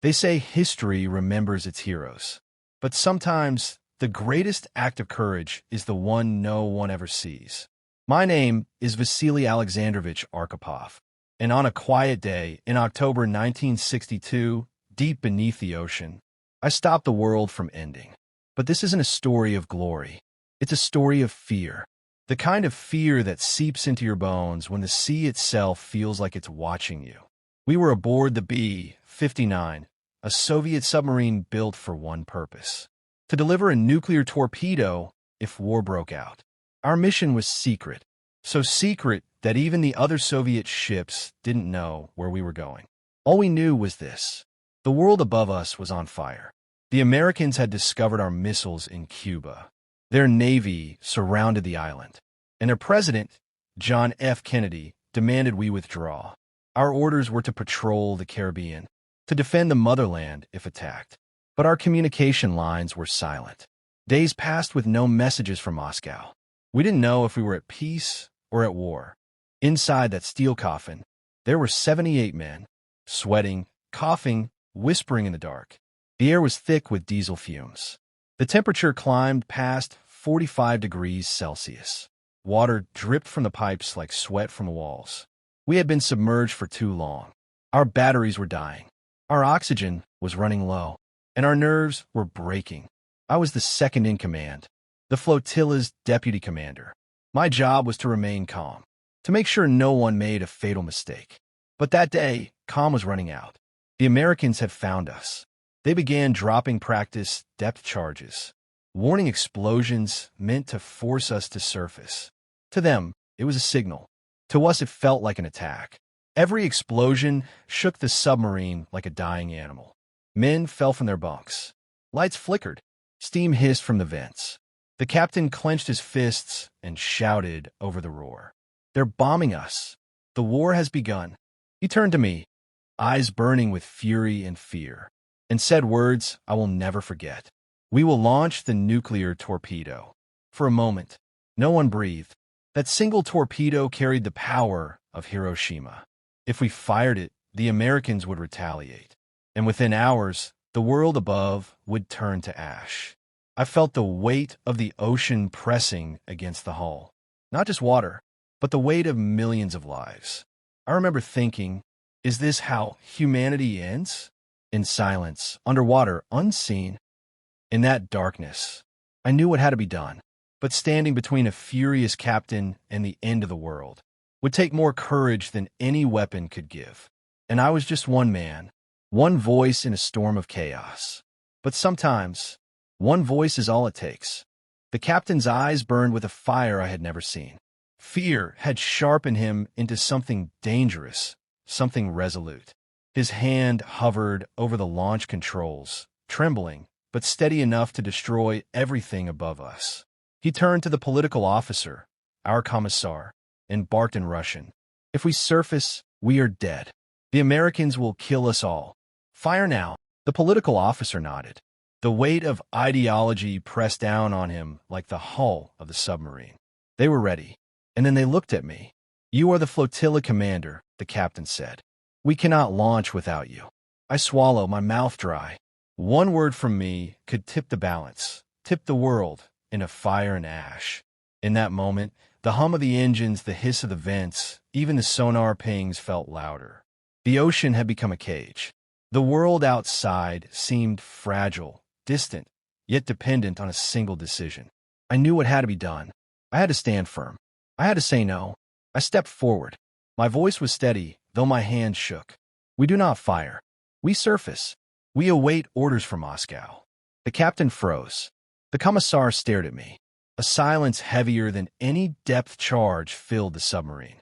They say history remembers its heroes. But sometimes, the greatest act of courage is the one no one ever sees. My name is Vasili Arkhipov, and on a quiet day in October 1962, deep beneath the ocean, I stopped the world from ending. But this isn't a story of glory. It's a story of fear. The kind of fear that seeps into your bones when the sea itself feels like it's watching you. We were aboard the B-59, a Soviet submarine built for one purpose: to deliver a nuclear torpedo if war broke out. Our mission was secret, so secret that even the other Soviet ships didn't know where we were going. All we knew was this: the world above us was on fire. The Americans had discovered our missiles in Cuba. Their navy surrounded the island, and their president, John F. Kennedy, demanded we withdraw. Our orders were to patrol the Caribbean, to defend the motherland if attacked. But our communication lines were silent. Days passed with no messages from Moscow. We didn't know if we were at peace or at war. Inside that steel coffin, there were 78 men, sweating, coughing, whispering in the dark. The air was thick with diesel fumes. The temperature climbed past 45 degrees Celsius. Water dripped from the pipes like sweat from the walls. We had been submerged for too long. Our batteries were dying. Our oxygen was running low, and our nerves were breaking. I was the second in command, the flotilla's deputy commander. My job was to remain calm, to make sure no one made a fatal mistake. But that day, calm was running out. The Americans had found us. They began dropping practice depth charges, warning explosions meant to force us to surface. To them, it was a signal. To us, it felt like an attack. Every explosion shook the submarine like a dying animal. Men fell from their bunks. Lights flickered. Steam hissed from the vents. The captain clenched his fists and shouted over the roar. "They're bombing us. The war has begun." He turned to me, eyes burning with fury and fear, and said words I will never forget. "We will launch the nuclear torpedo." For a moment, no one breathed. That single torpedo carried the power of Hiroshima. If we fired it, the Americans would retaliate. And within hours, the world above would turn to ash. I felt the weight of the ocean pressing against the hull. Not just water, but the weight of millions of lives. I remember thinking, is this how humanity ends? In silence, underwater, unseen. In that darkness, I knew what had to be done. But standing between a furious captain and the end of the world would take more courage than any weapon could give. And I was just one man, one voice in a storm of chaos. But sometimes, one voice is all it takes. The captain's eyes burned with a fire I had never seen. Fear had sharpened him into something dangerous, something resolute. His hand hovered over the launch controls, trembling, but steady enough to destroy everything above us. He turned to the political officer, our commissar, and barked in Russian. "If we surface, we are dead. The Americans will kill us all. Fire now." The political officer nodded. The weight of ideology pressed down on him like the hull of the submarine. They were ready. And then they looked at me. "You are the flotilla commander," the captain said. "We cannot launch without you." I swallowed, my mouth dry. One word from me could tip the balance, tip the world into fire and ash. In that moment, the hum of the engines, the hiss of the vents, even the sonar pings felt louder. The ocean had become a cage. The world outside seemed fragile, distant, yet dependent on a single decision. I knew what had to be done. I had to stand firm. I had to say no. I stepped forward. My voice was steady, though my hands shook. "We do not fire. We surface. We await orders from Moscow." The captain froze. The commissar stared at me. A silence heavier than any depth charge filled the submarine.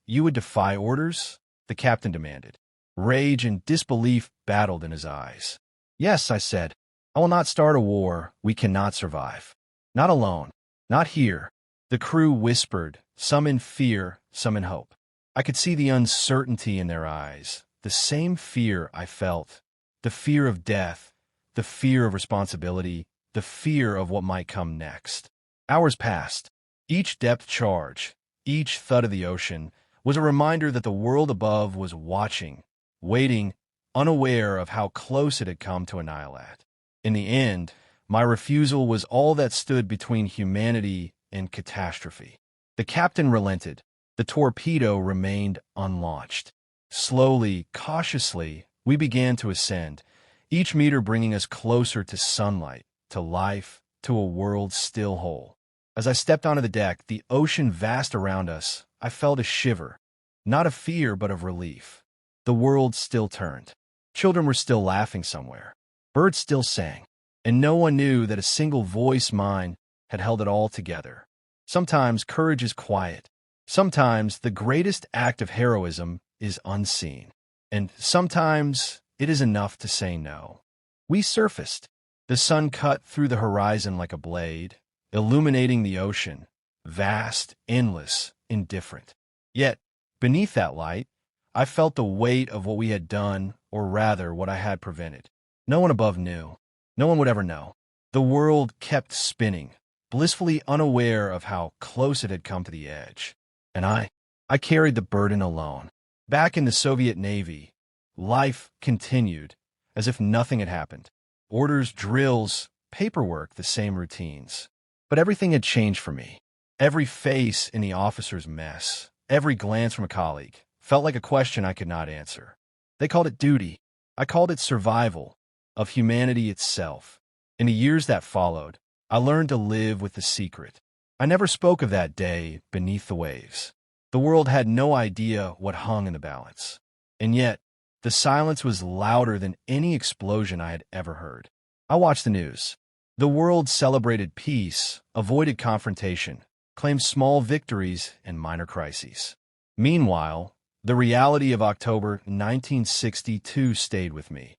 "You would defy orders?" the captain demanded. Rage and disbelief battled in his eyes. "Yes," I said. "I will not start a war we cannot survive. Not alone. Not here." The crew whispered, some in fear, some in hope. I could see the uncertainty in their eyes, the same fear I felt, the fear of death, the fear of responsibility, the fear of what might come next. Hours passed. Each depth charge, each thud of the ocean, was a reminder that the world above was watching, waiting, unaware of how close it had come to annihilate. In the end, my refusal was all that stood between humanity and catastrophe. The captain relented. The torpedo remained unlaunched. Slowly, cautiously, we began to ascend, each meter bringing us closer to sunlight, to life, to a world still whole. As I stepped onto the deck, the ocean vast around us, I felt a shiver, not of fear but of relief. The world still turned. Children were still laughing somewhere. Birds still sang, and no one knew that a single voice, mine, had held it all together. Sometimes courage is quiet. Sometimes the greatest act of heroism is unseen. And sometimes it is enough to say no. We surfaced. The sun cut through the horizon like a blade, illuminating the ocean, vast, endless, indifferent. Yet, beneath that light, I felt the weight of what we had done, or rather, what I had prevented. No one above knew. No one would ever know. The world kept spinning, blissfully unaware of how close it had come to the edge. And I carried the burden alone. Back in the Soviet Navy, life continued as if nothing had happened. Orders, drills, paperwork, the same routines. But everything had changed for me. Every face in the officer's mess, every glance from a colleague, felt like a question I could not answer. They called it duty. I called it survival of humanity itself. In the years that followed, I learned to live with the secret. I never spoke of that day beneath the waves. The world had no idea what hung in the balance. And yet, the silence was louder than any explosion I had ever heard. I watched the news. The world celebrated peace, avoided confrontation, claimed small victories and minor crises. Meanwhile, the reality of October 1962 stayed with me,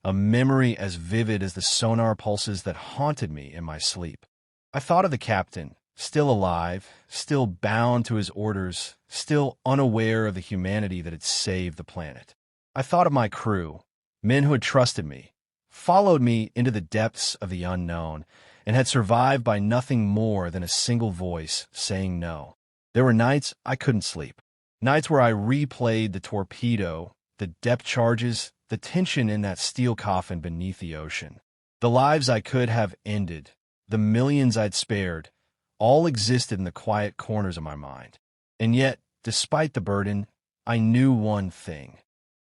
a memory as vivid as the sonar pulses that haunted me in my sleep. I thought of the captain, still alive, still bound to his orders, still unaware of the humanity that had saved the planet. I thought of my crew, men who had trusted me, followed me into the depths of the unknown, and had survived by nothing more than a single voice saying no. There were nights I couldn't sleep, nights where I replayed the torpedo, the depth charges, the tension in that steel coffin beneath the ocean. The lives I could have ended, the millions I'd spared, all existed in the quiet corners of my mind. And yet, despite the burden, I knew one thing.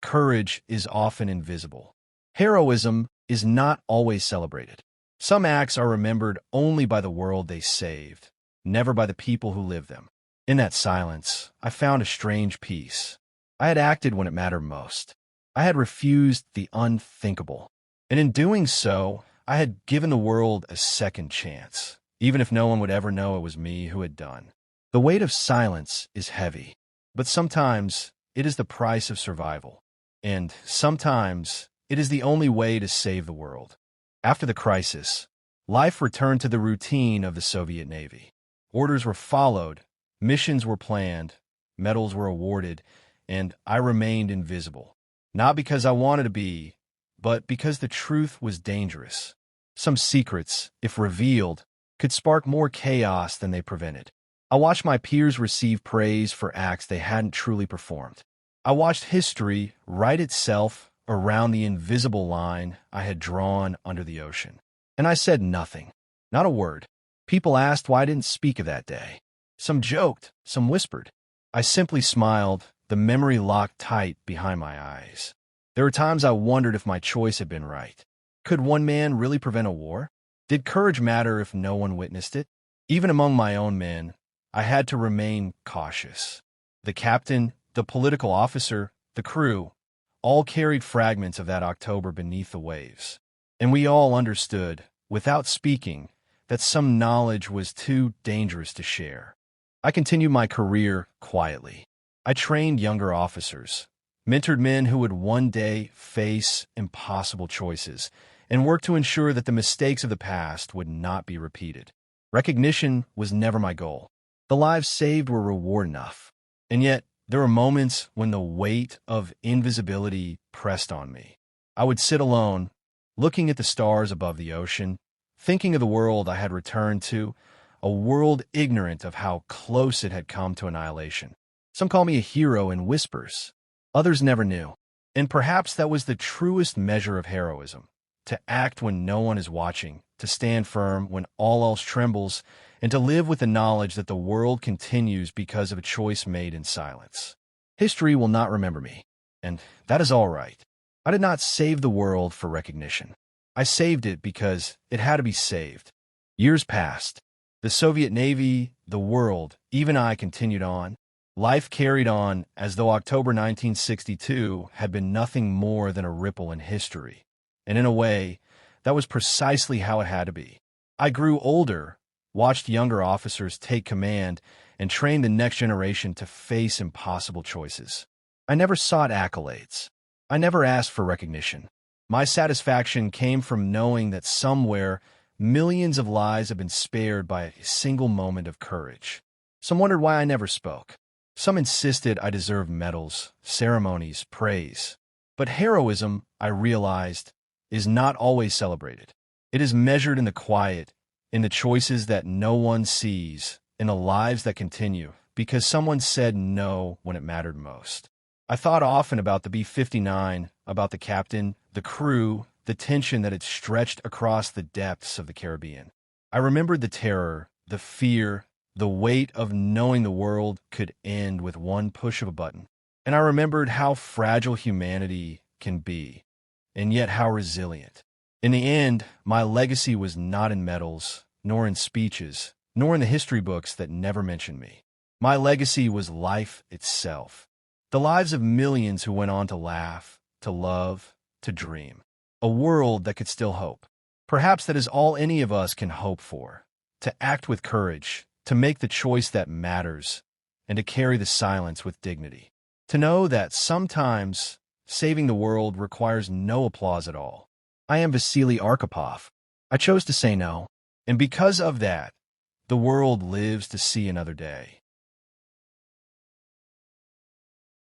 Courage is often invisible. Heroism is not always celebrated. Some acts are remembered only by the world they saved, never by the people who lived them. In that silence, I found a strange peace. I had acted when it mattered most. I had refused the unthinkable. And in doing so, I had given the world a second chance, even if no one would ever know it was me who had done. The weight of silence is heavy, but sometimes it is the price of survival. And sometimes it is the only way to save the world. After the crisis, life returned to the routine of the Soviet Navy. Orders were followed, missions were planned, medals were awarded, and I remained invisible. Not because I wanted to be, but because the truth was dangerous. Some secrets, if revealed, could spark more chaos than they prevented. I watched my peers receive praise for acts they hadn't truly performed. I watched history write itself around the invisible line I had drawn under the ocean. And I said nothing, not a word. People asked why I didn't speak of that day. Some joked, some whispered. I simply smiled, the memory locked tight behind my eyes. There were times I wondered if my choice had been right. Could one man really prevent a war? Did courage matter if no one witnessed it? Even among my own men, I had to remain cautious. The captain, the political officer, the crew, all carried fragments of that October beneath the waves. And we all understood, without speaking, that some knowledge was too dangerous to share. I continued my career quietly. I trained younger officers, mentored men who would one day face impossible choices, and worked to ensure that the mistakes of the past would not be repeated. Recognition was never my goal. The lives saved were reward enough. And yet, there were moments when the weight of invisibility pressed on me. I would sit alone, looking at the stars above the ocean, thinking of the world I had returned to, a world ignorant of how close it had come to annihilation. Some call me a hero in whispers. Others never knew. And perhaps that was the truest measure of heroism, to act when no one is watching, to stand firm when all else trembles, and to live with the knowledge that the world continues because of a choice made in silence. History will not remember me, and that is all right. I did not save the world for recognition. I saved it because it had to be saved. Years passed. The Soviet Navy, the world, even I continued on. Life carried on as though October 1962 had been nothing more than a ripple in history. And in a way, that was precisely how it had to be. I grew older, watched younger officers take command, and trained the next generation to face impossible choices. I never sought accolades. I never asked for recognition. My satisfaction came from knowing that somewhere, millions of lives have been spared by a single moment of courage. Some wondered why I never spoke. Some insisted I deserved medals, ceremonies, praise. But heroism, I realized, is not always celebrated. It is measured in the quiet, in the choices that no one sees, in the lives that continue, because someone said no when it mattered most. I thought often about the B-59, about the captain, the crew, the tension that had stretched across the depths of the Caribbean. I remembered the terror, the fear, the weight of knowing the world could end with one push of a button. And I remembered how fragile humanity can be, and yet how resilient. In the end, my legacy was not in medals, nor in speeches, nor in the history books that never mentioned me. My legacy was life itself. The lives of millions who went on to laugh, to love, to dream. A world that could still hope. Perhaps that is all any of us can hope for. To act with courage, to make the choice that matters, and to carry the silence with dignity. To know that sometimes saving the world requires no applause at all. I am Vasili Arkhipov. I chose to say no, and because of that, the world lives to see another day.